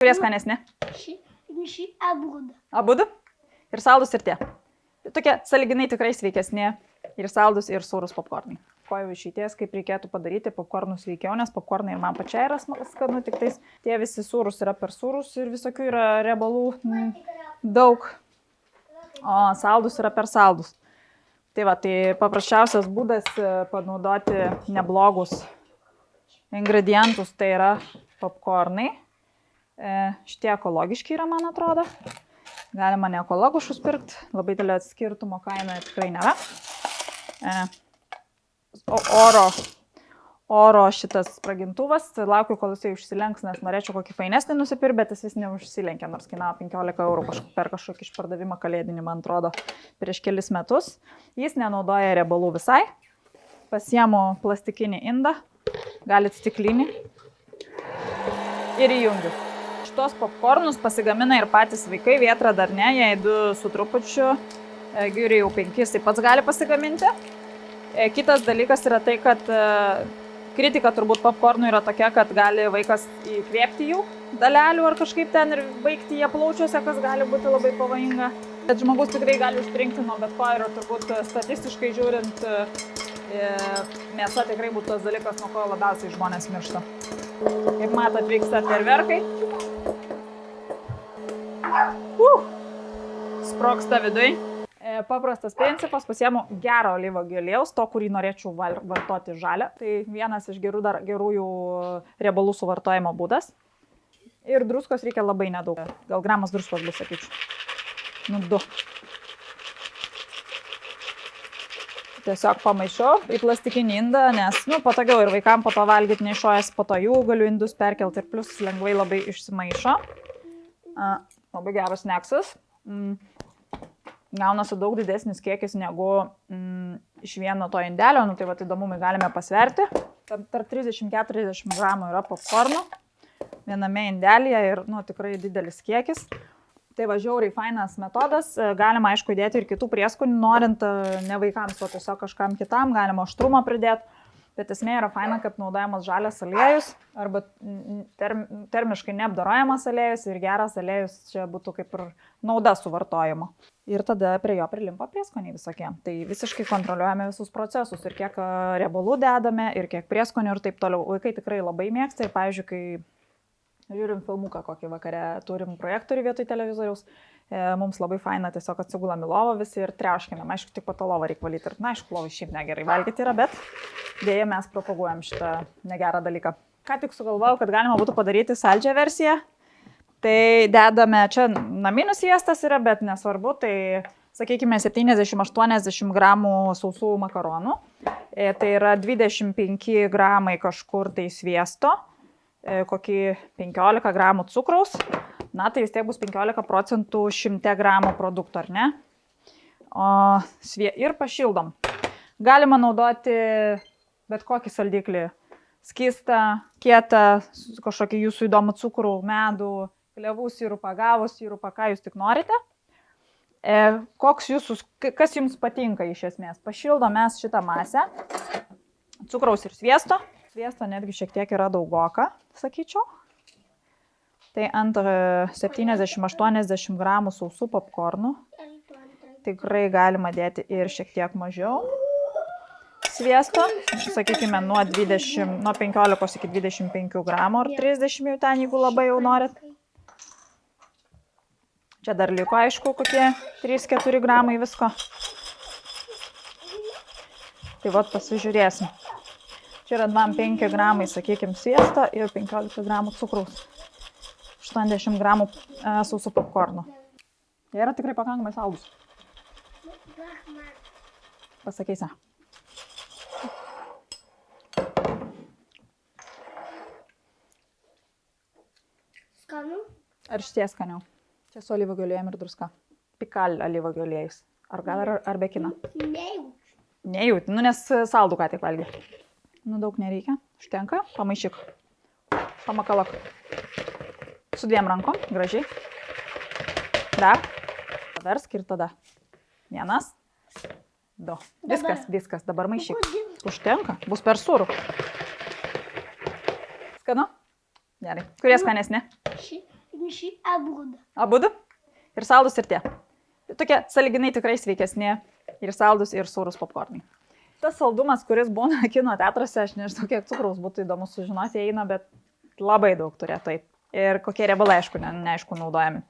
Kurie skanesni? Ši abudu. Abudu? Ir saldus, ir tie. Tokie sąlyginai tikrai sveikesni. Ir saldus, ir sūrus popkornai. Ko jau išeities, kaip reikėtų padaryti popkornus sveikiau, nes popkornai ir man pačiai yra skanu, tik tais tie visi sūrus yra per sūrus ir visokių yra riebalų daug, o saldus yra per saldus. Tai va, tai paprasčiausias būdas panaudoti neblogus ingredientus, tai yra popkornai. Šitie ekologiški yra, man atrodo. Galima ne ekologiškus pirkti, labai didelio skirtumo kaina tikrai nėra. Oro šitas spragintuvas, laukiu, kol jisai užsilenks, nes norėčiau kokį fainesnį nusipirkti, bet jis vis neužsilenkia, nors kainavo 15 eurų per kažkokį išpardavimą kalėdinį, man atrodo, prieš kelis metus. Jis nenaudoja riebalų visai. Pasiemu plastikinį indą, galit stiklinį ir įjungiu. Šitos popkornus pasigamina ir patys vaikai, vėtra dar ne, jei 2 su trupučiu, Giuri jau 5, tai pats gali pasigaminti. Kitas dalykas yra tai, kad kritika turbūt popkornų yra tokia, kad gali vaikas įkvėpti jų dalelių ar kažkaip ten ir baigti jie plaučiuose, kas gali būti labai pavojinga. Bet žmogus tikrai gali užspringti nuo bet ko ir turbūt statistiškai žiūrint, mėsa tikrai būtų tas dalykas, nuo ko labiausiai žmonės miršta. Kaip matot, vyksta fejerverkai. Sprogsta viduj. Paprastas principas, pasiemu gerą alyvuogių aliejaus, to, kurį norėčiau vartoti žalią. Tai vienas iš gerųjų riebalų suvartojimo būdas. Ir druskos reikia labai nedaug. Gal gramas druskos bus, sakyčiau. 2. Tiesiog pamaišiau į plastikinį indą, nes patogiau ir vaikam po to valgyti neišojęs, po to jų galiu indus perkelti ir plus lengvai labai išsimaišo. Labai geras sneksas. Gaunasi daug didesnis kiekis negu iš vieno to indelio, tai va, įdomumai galime pasverti. Tarp 30-40 gramų yra popkornų viename indelyje ir tikrai didelis kiekis. Tai va, žiauriai fainas metodas, galima aišku įdėti ir kitų prieskonių, norint ne vaikams, o tiesiog kažkam kitam, galima aštrumą pridėti. Bet esmė yra faina, kad naudojamas žalias aliejus arba termiškai neapdorojamas aliejus ir geras aliejus čia būtų kaip ir nauda suvartojimo. Ir tada prie jo prilimpa prieskoniai visokie. Tai visiškai kontroliuojame visus procesus ir kiek riebalų dedame ir kiek prieskonių ir taip toliau. Vaikai tikrai labai mėgsta ir pavyzdžiui, kai žiūrim filmuką kokį vakare, turim projektorių vietoj televizoriaus, mums labai faina tiesiog atsigulam į lovą visi ir triauškinam. Aišku, tik po to lovą reikia valyti ir, aišku, lovai šiaip negerai valgyti yra, bet dėja mes propaguojam šitą negerą dalyką. Ką tik sugalvojau, kad galima būtų padaryti saldžią versiją. Tai dedame, čia naminius sviestas yra, bet nesvarbu, tai sakykime 70-80 gramų sausų makaronų. Tai yra 25 gramai kažkur tai sviesto, kokį 15 gramų cukraus. Tai vis tiek bus 15% 100 gramų produktų, ar ne? Ir pašildom. Galima naudoti bet kokį saldiklį. Skystą, kietą, kažkokį jūsų įdomų cukrų, medų, klevų sirupą, gavų sirupą, ką jūs tik norite. Kas jums patinka iš esmės? Pašildom mes šitą masę. Cukraus ir sviesto. Sviesto netgi šiek tiek yra daugoka, sakyčiau. Tai ant 70-80 gramų sausų popkornų. Tikrai galima dėti ir šiek tiek mažiau sviesto. Sakykime, nuo 15 iki 25 gramų ar 30 jau ten, jeigu labai jau norit. Čia dar liko, aišku, kokie 3-4 gramai visko. Tai vat pasižiūrėsim. Čia yra 5 gramai, sakykime, sviesto ir 15 gramų cukraus. 80 gramų sausų popkornų. Jie yra tikrai pakankamai saldūs. Pasakysi. Skanu? Ar šitie skaniau? Čia su alyvuogių aliejum ir druska. Pikal alyvuogių aliejus. Ar bekina? Nejaučiu. Nejauti, nes saldų ką tik valgė. Daug nereikia. Užtenka. Pamaišyk. Pamakalok. Su 2 rankom, gražiai. Dar. Paversk ir tada. 1, 2. Viskas. Dabar maišyk. Užtenka. Bus per sūrų. Skanu? Gerai. Kurie skanesni? miši abudu. Abudu? Ir saldus, ir tie. Tokie saliginai tikrai sveikesni ir saldus, ir sūrus popkornai. Tas saldumas, kuris būna kino teatruose, aš nežinau, kiek cukraus būtų įdomu sužinoti, eina, bet labai daug turėtų taip. Ir kokie riebalai, aišku, neaišku, naudojami.